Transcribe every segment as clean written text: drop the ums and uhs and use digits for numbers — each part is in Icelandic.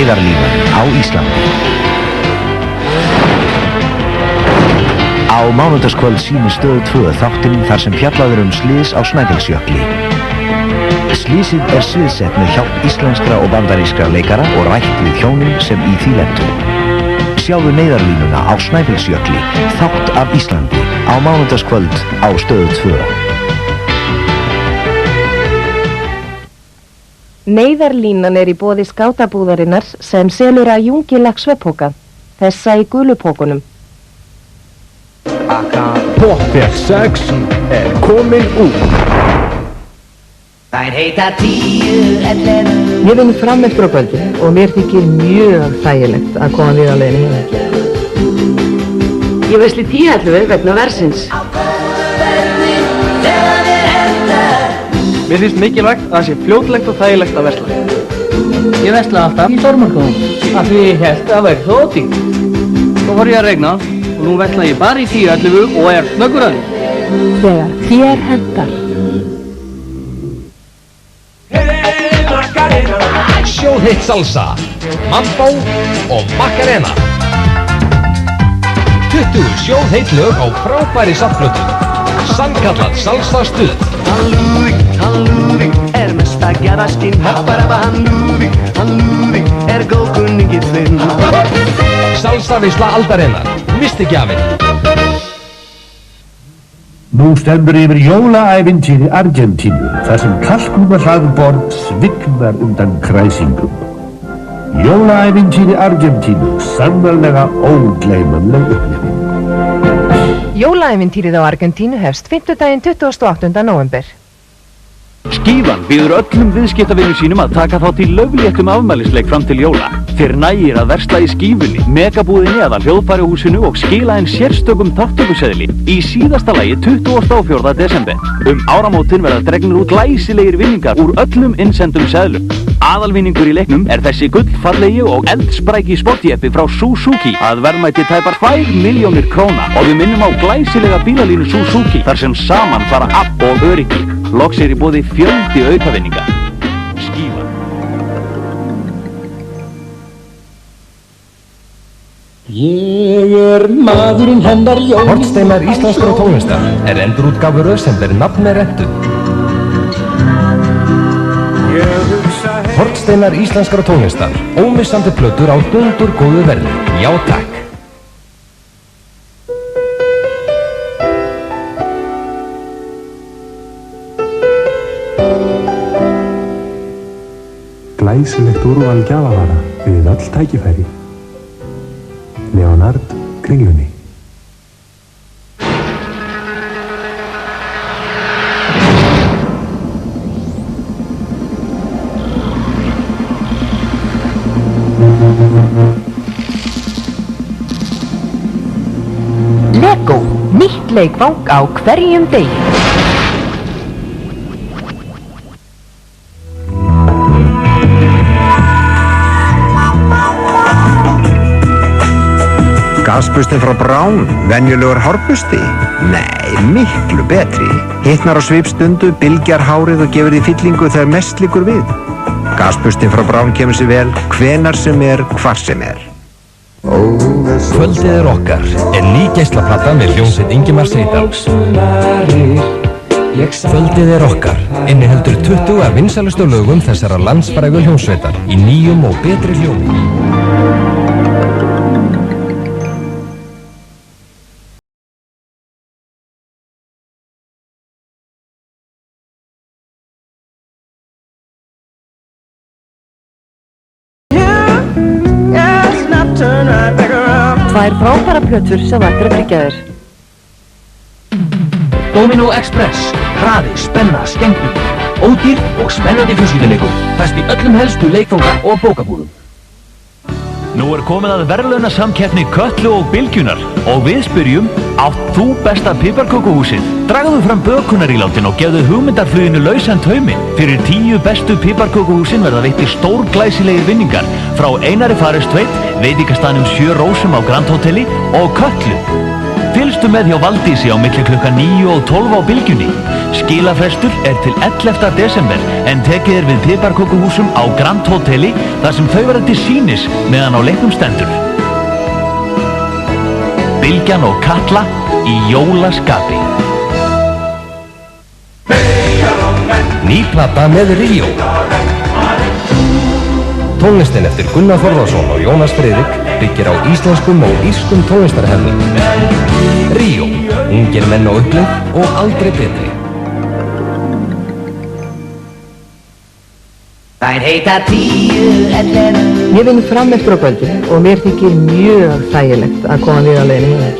Neyðarlínan á Íslandi. Á mánudagskvöld sýnir Stöð 2 þáttinn þar sem fjallaður slys á Snæfellsjökli. Slysið sviðsett með hjálp íslenskra og bandarískra leikara og rætt við hjónin sem í því lentu. Sjáðu Neyðarlínuna á Snæfellsjökli, þátt af Íslandi, á mánudagskvöld á Stöð 2. Neyðarlínan í boði skátabúðarinnar sem selur aðjungileg sveppoka, þessa í gulupókunum. Pottþétt 6 komin út. Þær heita 10, 11. Ég vinn fram eftir á kvöldi og mér þykir mjög þægilegt að koma við á leiðinni hérna. Ég veisli 10-11 vegna versins. Mér finnst mikilvægt að það sé fljótlegt og þægilegt að versla. Ég versla alltaf í stórmarkaðum af því ég held að það væri svo dýrt. Svo fór ég að regna og nú versla ég bara í 10-11 og er snöggur að því. Þegar þér hentar. Sjóðheitt salsa, mambo og macarena. 20 sjóðheitt lög á frábæri safnplötu. Sannkallað salsa stuð. Hann Lúðvík mest að gera skinn. Hann Lúðvík góðkunninginn þinn. Salsa veisla aldarinnar, misti ekki af henni. Nú stendur yfir jólaævintýri Argentínu, þar sem kalkúnahlaðborð svignar undan kræsingum. Jólaævintýri Argentínu, sannarlega ógleymanleg upplifun. Jólaævintýrið á Argentínu hefst 5. 28. nóvember. Skífan býður öllum viðskiptavinum sínum að taka þátt í laufléttum afmælisleik fram til jóla. Þér nægir að versla í Skífunni, megabúðinni eða hljóðfærahúsinu og skila inn sérstökum þátttökuseðli í síðasta lagi 24. desember. Áramótin verða dregnir út glæsilegir vinningar úr öllum innsendum seðlum. Aðalvinningur í leiknum þessi gullfallegi og eldspræki sportjeppi frá Suzuki að verðmæti tæpar 2 milljónir króna og við minnum á glæsilega bílalínu Suzuki þar sem saman fara afl og öryggi. Loks í boði fjöldi aukavinninga. Skífan. Ég maðurinn hennar Jón. Hornsteinar íslenskrar tónlistar endurútgáfur sem ber nafn með rentu. Hornsteinar íslenskrar tónlistar, ómissandi plötur á dundur góðu verði. Já takk. Glæsilegt úrval gjafavara við öll tækifæri. Leonard Kringlunni. Lego, nýtt leikfang á hverjum degi. Gasbustin frá Braun, venjulegur hárbusti? Nei, miklu betri. Hitnar á svipstundu, bylgjar hárið og gefur því fyllingu þegar mest liggur við. Gasbustin frá Braun kemur sér vel, hvenar sem hvar sem Kvöldið okkar ný geislaplata með hljómsveit Ingimars Eydals. Kvöldið okkar inniheldur 20 af vinsælustu lögum þessara landsfrægu hljómsveitar í nýjum og betri hljómi. Tvær frábæra plötur sem ættir að tryggja þér. Domino Express. Hraði, spenna, skemmtun. Ódýr og spennandi fjölskylduleikur. Fæst í öllum helstu leikfanga og bókabúðum. Nú komið að verðlaunasamkeppni Kötlu og Bylgjunnar og við spyrjum, átt þú besta piparkökuhúsið? Dragðu fram bökunarílátin og gefðu hugmyndarfluginu lausan tauminn. Fyrir 10 bestu piparkökuhúsin verða veittir stórglæsilegir vinningar frá Einari Farestveit, veitingastaðnum 7 Rósum á Grand Hoteli og Kötlu. Fylgstu með hjá Valdísi á milli klukkan 9 og 12 á Bylgjunni. Skilafrestur er til 11. desember en tekið er við piparkökuhúsum á Grand Hoteli þar sem þau verða til sýnis meðan á leiknum stendur. Bylgjan og Katla í jólaskapi. Ný plata með Ríó. Tónlistin eftir Gunnar Þórðarsson og Jónas Friðrik byggir á íslenskum og írskum tónlistarhefðum. Ríó, ungir menn á uppleið og aldrei betri. Þær heita 10, 11. Ég vinn fram eftir á kvöldin og mér þykir mjög þægilegt að koma við á leiðinni heim.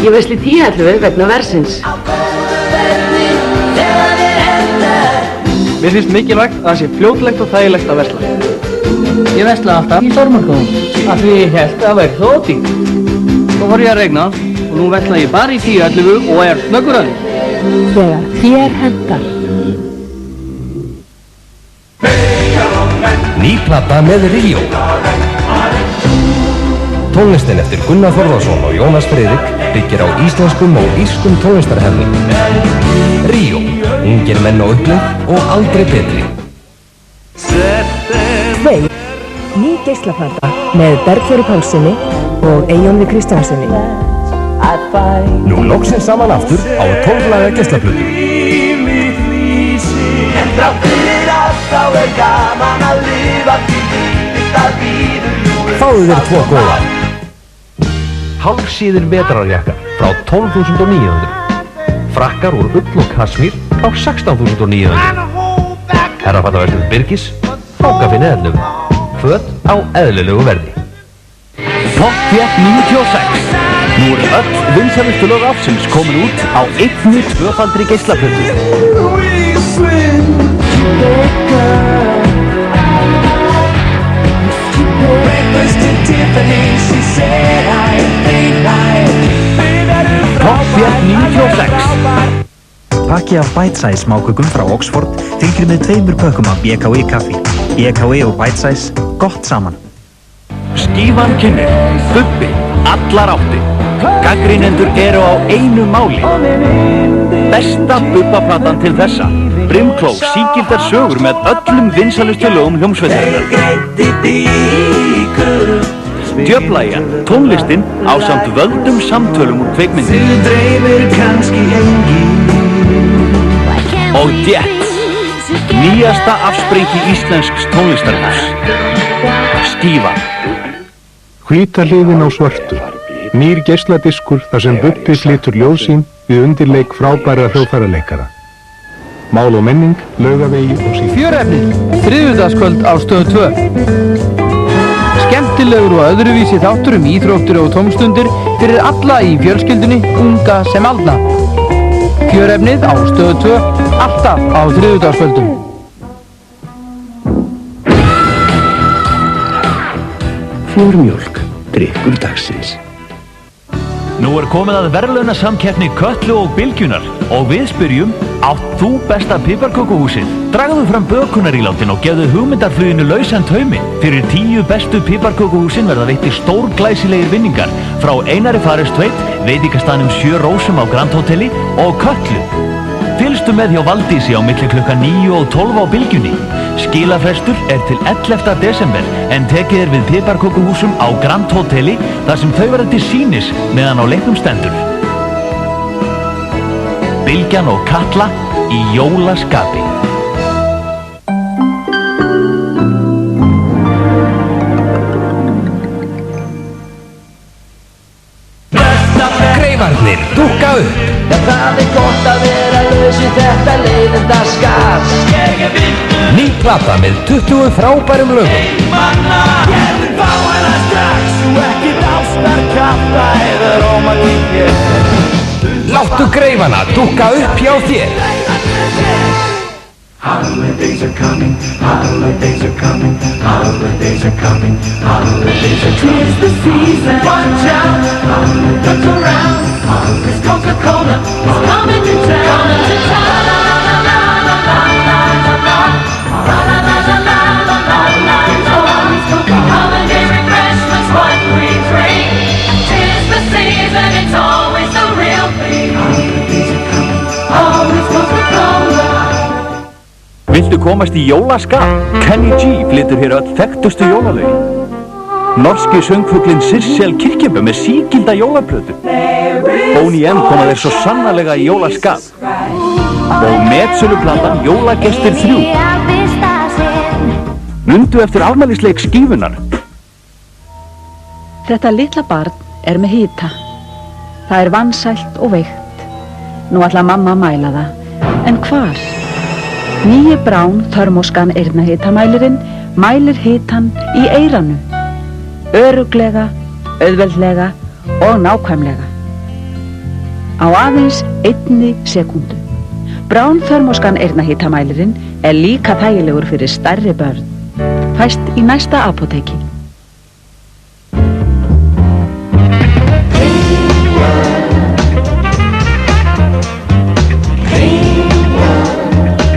Ég vesli 10-11 vegna versins. Mér finnst mikilvægt að það sé fljótlegt og þægilegt að versla. Ég vesla alltaf í stórmarkaðum af því ég held að það væri svo ódýrt. Svo fór ég að regna og nú vesla ég bara í 10-11 og er snöggur að því. Þegar þér hentar. Ný plata með Ríó. Tónlistin eftir Gunnar Þórðarsson og Jónas Friðrik byggir á íslenskum og írskum tónlistarhefðum. Ríó, ungir menn á uppleið og aldrei betri. Tveir, ný geislaplata með Bergþóri Pálssyni og Eyjólfi Kristjánsssyni. Nú loksins saman aftur á 12 laga geislaplötu. En þrátt fyrir allt þá er gaman að lifa því lífið að býður júli. Fáðu þér 2 góða. Hálfsíðir vetrarjakkar frá 12.900. Frakkar úr ull og kasmír frá 16.900. Herrafattaverslun Birgis, bókafinn 11. Föt á eðlilegu verði. Topp Fett 96. Nú eru öll vinsælustu lög ársins komin út á einni tvöfaldri geislaplötu. Topp Fett 96. Pakki af Bite Size smákökum frá Oxford fylgir með 2 pökkum af BKI kaffi. BKI og Bite Size, gott saman. Skífan kynnir, Bubbi, allar átti. Gagnrýnendur eru á einu máli. Besta Bubba-platan til þessa. Brimkló sígildar sögur með öllum vinsælustu lögum hljómsveitarinnar. Djöflægja, tónlistin ásamt völdum samtölum úr kvikmyndinni. Og Jets, nýjasta afsprengi íslensks tónlistarhús. Skífan. Hvíta hliðin á svörtu. Nýr geisladiskur þar sem Bubbi flytur ljóð sín við undirleik frábæra hljóðfæraleikara. Mál og menning, Laugavegi og síðan. Fjörefnið, þriðjudagskvöld á Stöð 2. Skemmtilegur og öðruvísi þáttur íþróttir og tómstundir fyrir alla í fjölskyldunni, unga sem aldna. Fjörefnið á Stöð 2, alltaf á þriðjudagskvöldum. Fjörmjólk, drykkur dagsins. Nú er komið að verðlaunasamkeppni Kötlu og Bylgjunnar og við spyrjum, átt þú besta piparkökuhúsið? Dragðu fram bökunarílátin og gefðu hugmyndarfluginu lausan taumi. Fyrir 10 bestu piparkökuhúsin verða veittir stórglæsilegir vinningar frá Einari Farestveit, veitingastaðnum 7 Rósum á Grand Hoteli og Kötlu. Fylgstu með hjá Valdísi á milli klukkan 9 og 12 á Bylgjunni. Skilafrestur er til 11. desember en tekið er við piparkökuhúsum á Grand Hoteli þar sem þau verða til sýnis meðan á leiknum stendur. Bylgjan og Katla í jólaskapi. Greifarnir dúkka upp. Já, það er gott að vera laus í þetta leiðindaskap. Ný plata með 20 frábærum lögum. Gerður fá hana strax og ekkert ástarkappa eða rómantík. Láttu greifana dúkka upp hjá þér. Holidays are coming, holidays are coming, holidays are coming, holidays are coming. 'Tis the season, watch out, look around, cause Coca-Cola is coming to town. Holiday refreshments, what we drink. 'Tis the season. Viltu komast í jólaskap? Kenny G flytur hér öll þekktustu jólalögin. Norski söngfuglinn Sissel Kyrkjebø með sígilda jólaplötu. Boney M koma þeir svo sannarlega í jólaskap. Og metsöluplatan Jólagestir 3. Mundu eftir afmælisleik skífunar. Þetta litla barn er með hita. Það er vansælt og veikt. Nú ætla mamma að mæla það. En hvar? Nýi Braun Thermoscan eyrnahitamælirinn mælir hitan í eyranu. Örugglega, auðveldlega og nákvæmlega. Á aðeins 1 sekúndu. Braun Thermoscan eyrnahitamælirinn er líka þægilegur fyrir stærri börn. Fæst í næsta apóteki.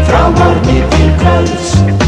Frá morgni til kvölds